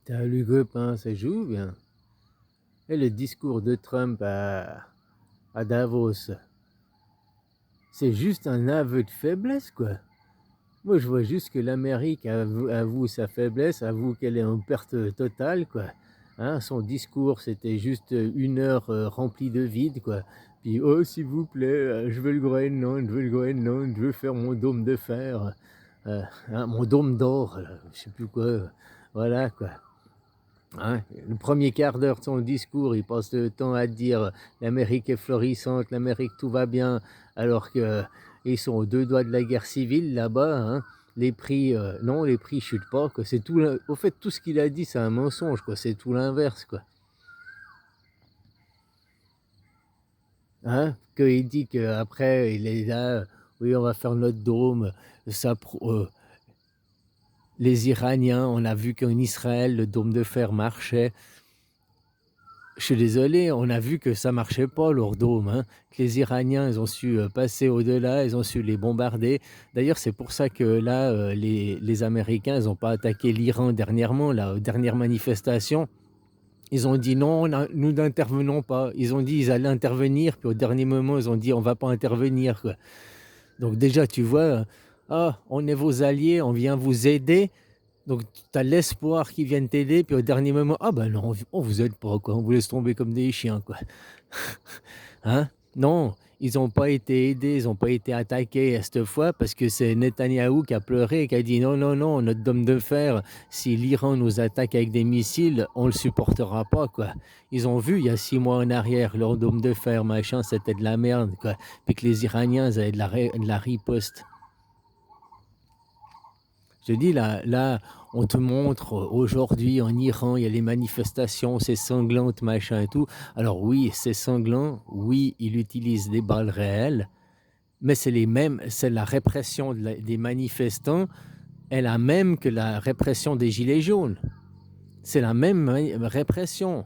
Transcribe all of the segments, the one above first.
T'as le copain, ça joue bien. Et le discours de Trump à Davos, c'est juste un aveu de faiblesse, quoi. Moi, je vois juste que l'Amérique avoue sa faiblesse, avoue qu'elle est en perte totale, quoi. Hein, son discours, c'était juste 1 heure remplie de vide, quoi. Puis, oh, s'il vous plaît, je veux le Groenland, je veux le Groenland, je veux faire mon dôme de fer, mon dôme d'or, je sais plus quoi. Voilà, quoi. Hein, le premier quart d'heure de son discours, il passe le temps à dire l'Amérique est florissante, l'Amérique tout va bien, alors que ils sont aux 2 doigts de la guerre civile là-bas. Hein. Les prix, non, les prix chutent pas. Quoi. C'est tout. Au fait, tout ce qu'il a dit, c'est un mensonge. Quoi. C'est tout l'inverse. Quoi. Hein, qu'il dit qu'après, il est là, oui, on va faire notre dôme. Ça, les Iraniens, on a vu qu'en Israël, le dôme de fer marchait. Je suis désolé, on a vu que ça marchait pas leur dôme, hein, que les Iraniens, ils ont su passer au-delà, ils ont su les bombarder. D'ailleurs, c'est pour ça que là, les Américains, ils n'ont pas attaqué l'Iran dernièrement, là, aux dernières manifestations. Ils ont dit non, nous n'intervenons pas. Ils ont dit ils allaient intervenir, puis au dernier moment, ils ont dit on va pas intervenir, quoi. Donc déjà, tu vois, ah, on est vos alliés, on vient vous aider. Donc tu as l'espoir qu'ils viennent t'aider, puis au dernier moment: «Ah ben non, on vous aide pas quoi, on vous laisse tomber comme des chiens quoi». Hein? Non, ils ont pas été aidés, ils ont pas été attaqués cette fois parce que c'est Netanyahou qui a pleuré et qui a dit: «Non, non, non, notre dôme de fer, si l'Iran nous attaque avec des missiles, on le supportera pas quoi». Ils ont vu il y a 6 mois en arrière leur dôme de fer machin, c'était de la merde quoi, puis que les Iraniens ils avaient de la riposte. Je te dis là, on te montre aujourd'hui en Iran, il y a les manifestations, c'est sanglant, machin et tout. Alors oui, c'est sanglant, oui, il utilise des balles réelles, mais c'est les mêmes, c'est la répression des manifestants est la même que la répression des gilets jaunes. C'est la même répression.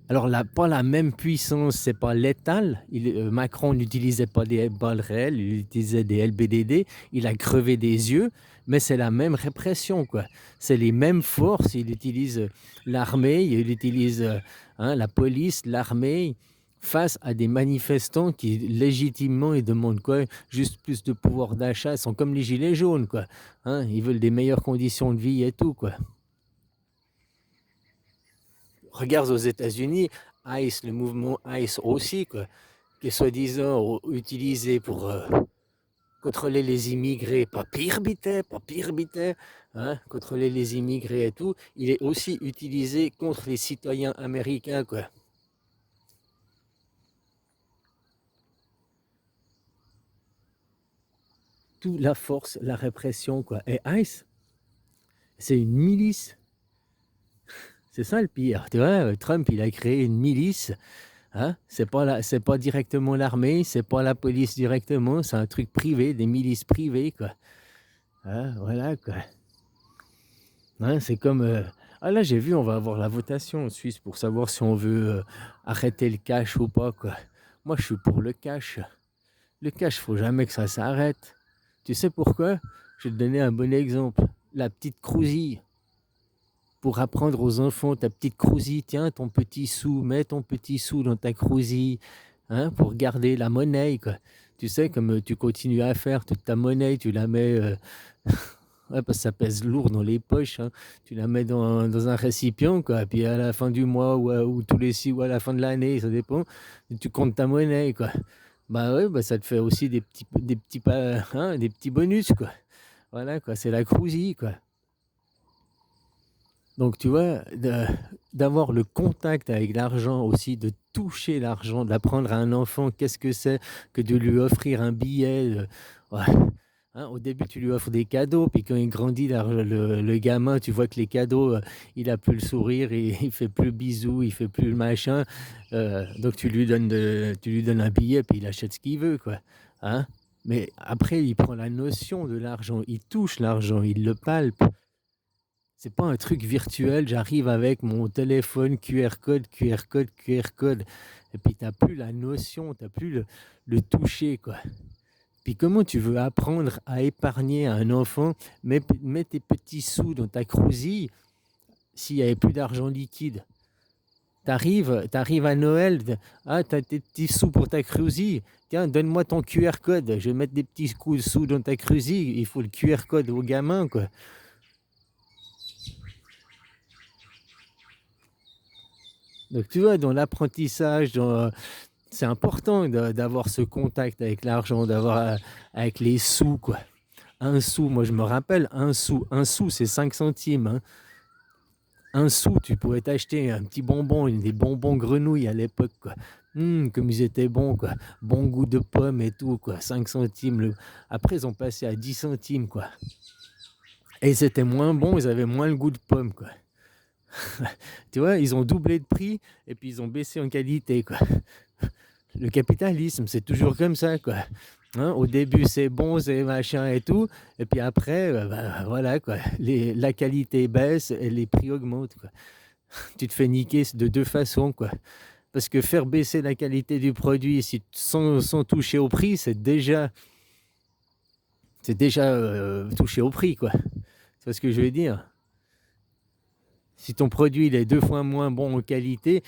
Alors pas la même puissance, c'est pas létal. Macron n'utilisait pas des balles réelles, il utilisait des LBDD, il a crevé des yeux, mais c'est la même répression, quoi. C'est les mêmes forces, il utilise l'armée, il utilise hein, la police, l'armée, face à des manifestants qui légitimement ils demandent quoi? Juste plus de pouvoir d'achat, ils sont comme les gilets jaunes, quoi. Hein, ils veulent des meilleures conditions de vie et tout, quoi. Regarde aux États-Unis, ICE, le mouvement ICE aussi, quoi, qui est soi-disant utilisé pour contrôler les immigrés, pas pire bité, hein, contrôler les immigrés et tout, il est aussi utilisé contre les citoyens américains, quoi. Toute la force, la répression, quoi. Et ICE, c'est une milice. C'est ça le pire. Tu vois, Trump, il a créé une milice. Hein? C'est pas directement l'armée, c'est pas la police directement, c'est un truc privé, des milices privées, quoi. Hein? Voilà, quoi. Hein, c'est comme. Ah là, j'ai vu, on va avoir la votation en Suisse pour savoir si on veut arrêter le cash ou pas, quoi. Moi, je suis pour le cash. Le cash, faut jamais que ça s'arrête. Tu sais pourquoi? Je vais te donner un bon exemple. La petite crousille. Pour apprendre aux enfants ta petite crousille, tiens, ton petit sou, mets ton petit sou dans ta crousille, hein, pour garder la monnaie, quoi. Tu sais, comme tu continues à faire toute ta monnaie, tu la mets, ouais, parce que ça pèse lourd dans les poches, hein, tu la mets dans un récipient, quoi, puis à la fin du mois ou tous les 6 ou à la fin de l'année, ça dépend, tu comptes ta monnaie, quoi. Bah ouais, bah ça te fait aussi hein, des petits bonus, quoi. Voilà, quoi, c'est la crousille, quoi. Donc tu vois, d'avoir le contact avec l'argent aussi, de toucher l'argent, d'apprendre à un enfant qu'est-ce que c'est que de lui offrir un billet. Ouais. Hein, au début, tu lui offres des cadeaux, puis quand il grandit, le gamin, tu vois que les cadeaux, il a plus le sourire, il fait plus le bisou, il fait plus le machin. Donc tu lui donnes un billet, puis il achète ce qu'il veut, quoi. Hein? Mais après, il prend la notion de l'argent, il touche l'argent, il le palpe. C'est pas un truc virtuel, j'arrive avec mon téléphone QR code, QR code, QR code. Et puis t'as plus la notion, t'as plus le toucher, quoi. Puis comment tu veux apprendre à épargner à un enfant, mets tes petits sous dans ta crousille, s'il n'y avait plus d'argent liquide. T'arrives à Noël, t'as tes petits sous pour ta Cruzy. Tiens, donne-moi ton QR code. Je vais mettre des petits coups de sous dans ta Cruzy. Il faut le QR code aux gamins, quoi. Donc, tu vois, dans l'apprentissage, c'est important d'avoir ce contact avec l'argent, d'avoir avec les sous, quoi. Un sou, moi je me rappelle, un sou, c'est 5 centimes. Hein. Un sou, tu pouvais t'acheter un petit bonbon, des bonbons grenouilles à l'époque, quoi. Comme ils étaient bons, quoi. Bon goût de pomme et tout, quoi. 5 centimes. Après, ils ont passé à 10 centimes, quoi. Et c'était moins bon, ils avaient moins le goût de pomme, quoi. Tu vois, ils ont doublé de prix et puis ils ont baissé en qualité, quoi. Le capitalisme, c'est toujours comme ça, quoi. Hein, au début, c'est bon, c'est machin et tout. Et puis après, voilà, quoi. La qualité baisse et les prix augmentent, quoi. Tu te fais niquer de deux façons, quoi. Parce que faire baisser la qualité du produit sans toucher au prix, c'est déjà toucher au prix, quoi. C'est ce que je veux dire. Si ton produit il est 2 fois moins bon en qualité,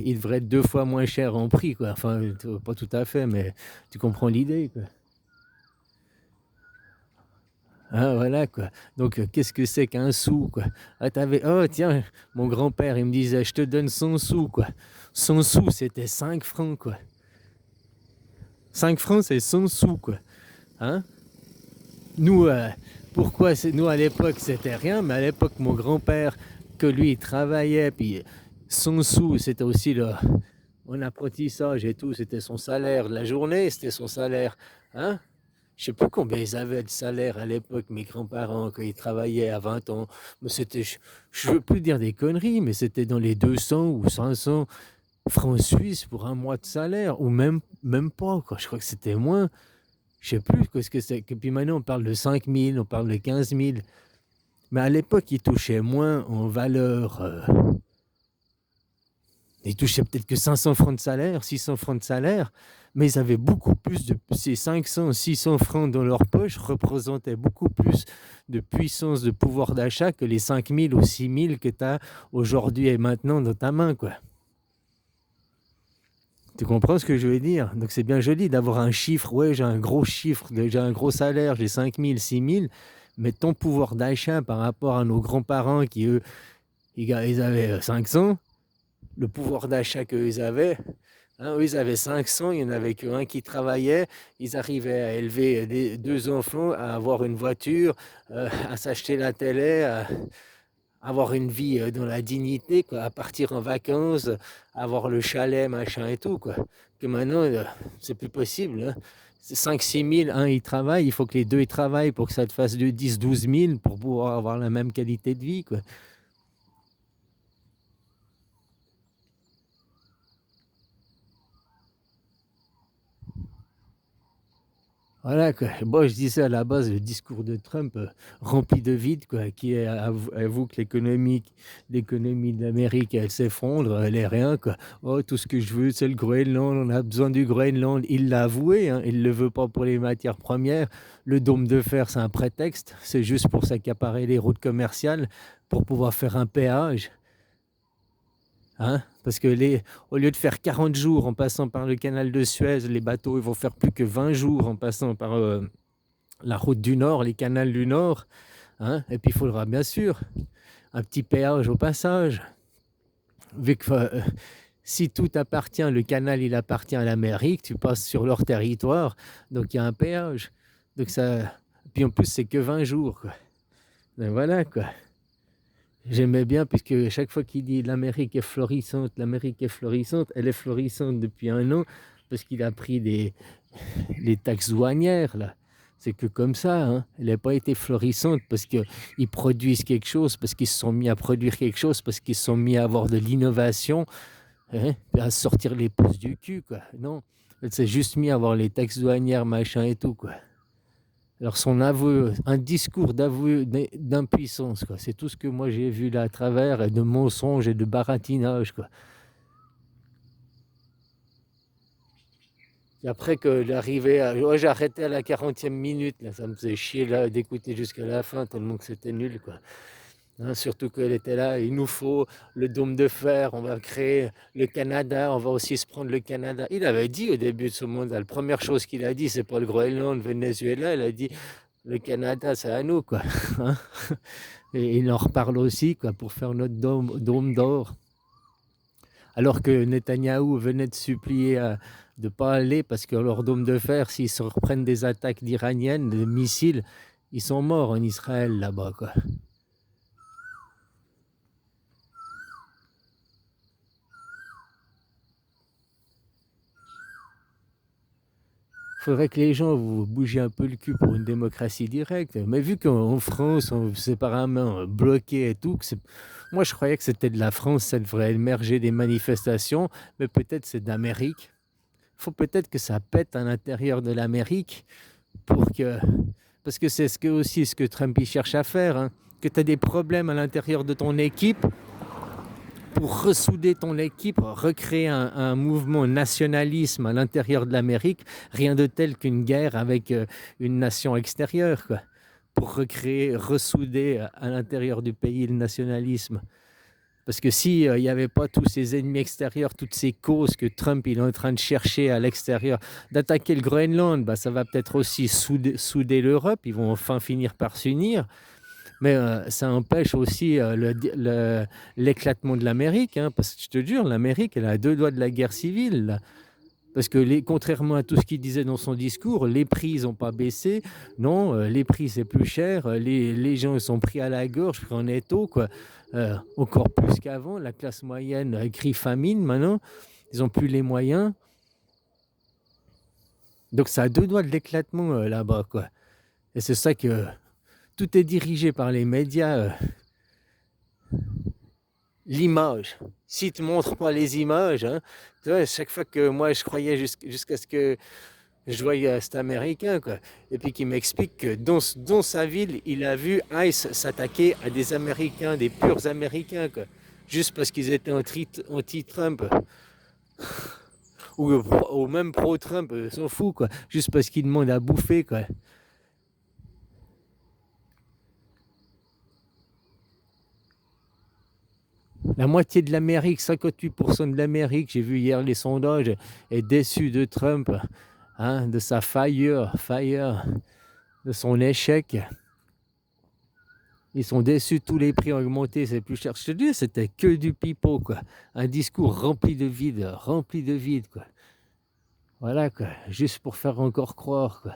il devrait être 2 fois moins cher en prix, quoi. Enfin, pas tout à fait, mais tu comprends l'idée, quoi. Ah, voilà, quoi. Donc, qu'est-ce que c'est qu'un sou, quoi? Ah, oh, tiens, mon grand-père, il me disait, je te donne 100 sous, quoi. 100 sous, c'était 5 francs, quoi. 5 francs, c'est 100 sous, quoi. Hein? Nous, nous, à l'époque, c'était rien, mais à l'époque, mon grand-père, que lui, il travaillait, puis 100 sous, c'était aussi mon apprentissage et tout, c'était son salaire de la journée, c'était son salaire. Hein? Je sais plus combien ils avaient de salaire à l'époque, mes grands-parents, quand ils travaillaient à 20 ans. Mais je veux plus dire des conneries, mais c'était dans les 200 ou 500 francs suisses pour un mois de salaire, ou même pas, quoi. Je crois que c'était moins. Je sais plus ce que c'est. Puis maintenant, on parle de 5 000, on parle de 15 000. Mais à l'époque, ils touchaient moins en valeur. Ils touchaient peut-être que 500 francs de salaire, 600 francs de salaire, mais ils avaient beaucoup plus de ces 500, 600 francs dans leur poche représentaient beaucoup plus de puissance de pouvoir d'achat que les 5 000 ou 6 000 que tu as aujourd'hui et maintenant dans ta main, quoi. Tu comprends ce que je veux dire? Donc c'est bien joli d'avoir un chiffre. Ouais, j'ai un gros chiffre, j'ai un gros salaire, j'ai 5 000, 6 000, mais ton pouvoir d'achat par rapport à nos grands-parents qui, eux, ils avaient 500, le pouvoir d'achat qu'ils avaient, hein, eux, ils avaient 500, il n'y en avait qu'un qui travaillait, ils arrivaient à élever 2 enfants, à avoir une voiture, à s'acheter la télé, à avoir une vie dans la dignité, quoi, à partir en vacances, à avoir le chalet, machin et tout, quoi. Que maintenant, c'est plus possible. Hein. C'est 5 000, 6 000, un il travaille, il faut que les deux ils travaillent pour que ça te fasse de 10 12 000 pour pouvoir avoir la même qualité de vie, quoi. Voilà, quoi. Bon, je disais à la base, le discours de Trump rempli de vide, quoi, qui est avoue que l'économie de l'Amérique, elle s'effondre, elle est rien, quoi. Oh, tout ce que je veux, c'est le Groenland, on a besoin du Groenland. Il l'a avoué, hein, il ne le veut pas pour les matières premières. Le dôme de fer, c'est un prétexte, c'est juste pour s'accaparer les routes commerciales, pour pouvoir faire un péage. Hein? Parce que au lieu de faire 40 jours en passant par le canal de Suez, les bateaux ils vont faire plus que 20 jours en passant par la route du Nord, les canals du Nord. Hein? Et puis il faudra bien sûr un petit péage au passage. Vu que si tout appartient, le canal il appartient à l'Amérique, tu passes sur leur territoire, donc il y a un péage. Donc ça, puis en plus c'est que 20 jours. Quoi. Donc voilà quoi. J'aimais bien puisque chaque fois qu'il dit l'Amérique est florissante, elle est florissante depuis 1 an parce qu'il a pris les taxes douanières là. C'est que comme ça, hein. Elle n'a pas été florissante parce qu'ils produisent quelque chose, parce qu'ils se sont mis à produire quelque chose, parce qu'ils se sont mis à avoir de l'innovation, hein, à sortir les pouces du cul, quoi. Non, elle s'est juste mis à avoir les taxes douanières, machin et tout, quoi. Alors son aveu, un discours d'aveu d'impuissance, quoi. C'est tout ce que moi j'ai vu là à travers, et de mensonges et de baratinage, quoi. Et après que j'arrivais à... Ouais, j'ai arrêté à la 40e minute, là. Ça me faisait chier là d'écouter jusqu'à la fin, tellement que c'était nul, quoi. Hein, surtout qu'elle était là, il nous faut le dôme de fer, on va créer le Canada, on va aussi se prendre le Canada. Il avait dit au début de ce mandat, la première chose qu'il a dit, c'est pas le Groenland, le Venezuela, il a dit le Canada, c'est à nous, quoi. Hein. Et il en reparle aussi, quoi, pour faire notre dôme d'or. Alors que Netanyahou venait de supplier de ne pas aller parce que leur dôme de fer, s'ils se reprennent des attaques d'Iraniennes, des missiles, ils sont morts en Israël là-bas, quoi. Faudrait que les gens vous bougez un peu le cul pour une démocratie directe. Mais vu qu'en France, on séparément bloqué et tout, moi je croyais que c'était de la France, ça devrait émerger des manifestations, mais peut-être c'est d'Amérique. Il faut peut-être que ça pète à l'intérieur de l'Amérique pour que... Parce que c'est aussi ce que Trump il cherche à faire, hein. Que tu as des problèmes à l'intérieur de ton équipe, pour ressouder ton équipe, recréer un mouvement nationalisme à l'intérieur de l'Amérique, rien de tel qu'une guerre avec une nation extérieure, quoi. Pour recréer, ressouder à l'intérieur du pays le nationalisme. Parce que s'il n'y avait pas tous ces ennemis extérieurs, toutes ces causes que Trump il est en train de chercher à l'extérieur, d'attaquer le Groenland, bah, ça va peut-être aussi souder l'Europe, ils vont enfin finir par s'unir. Mais ça empêche aussi l'éclatement de l'Amérique, hein, parce que je te jure, l'Amérique, elle a 2 doigts de la guerre civile, là. Parce que contrairement à tout ce qu'il disait dans son discours, les prix n'ont pas baissé. Non, les prix, c'est plus cher. Les gens ils sont pris à la gorge, pris en étau, quoi. Encore plus qu'avant. La classe moyenne crie famine maintenant. Ils n'ont plus les moyens. Donc ça a 2 doigts de l'éclatement là-bas, quoi. Et c'est ça que tout est dirigé par les médias. L'image. Si tu ne montres pas les images, hein, tu vois, chaque fois que moi je croyais jusqu'à ce que je voyais cet Américain, quoi, et puis qui m'explique que dans sa ville, il a vu ICE s'attaquer à des Américains, des purs Américains, quoi, juste parce qu'ils étaient anti-Trump, ou même pro-Trump, s'en fout, quoi, juste parce qu'ils demandent à bouffer, quoi. La moitié de l'Amérique, 58% de l'Amérique, j'ai vu hier les sondages, est déçu de Trump, hein, de sa faillure, de son échec. Ils sont déçus, tous les prix ont augmenté, c'est plus cher. Je te dis, c'était que du pipeau, quoi. Un discours rempli de vide, quoi. Voilà, quoi. Juste pour faire encore croire, quoi.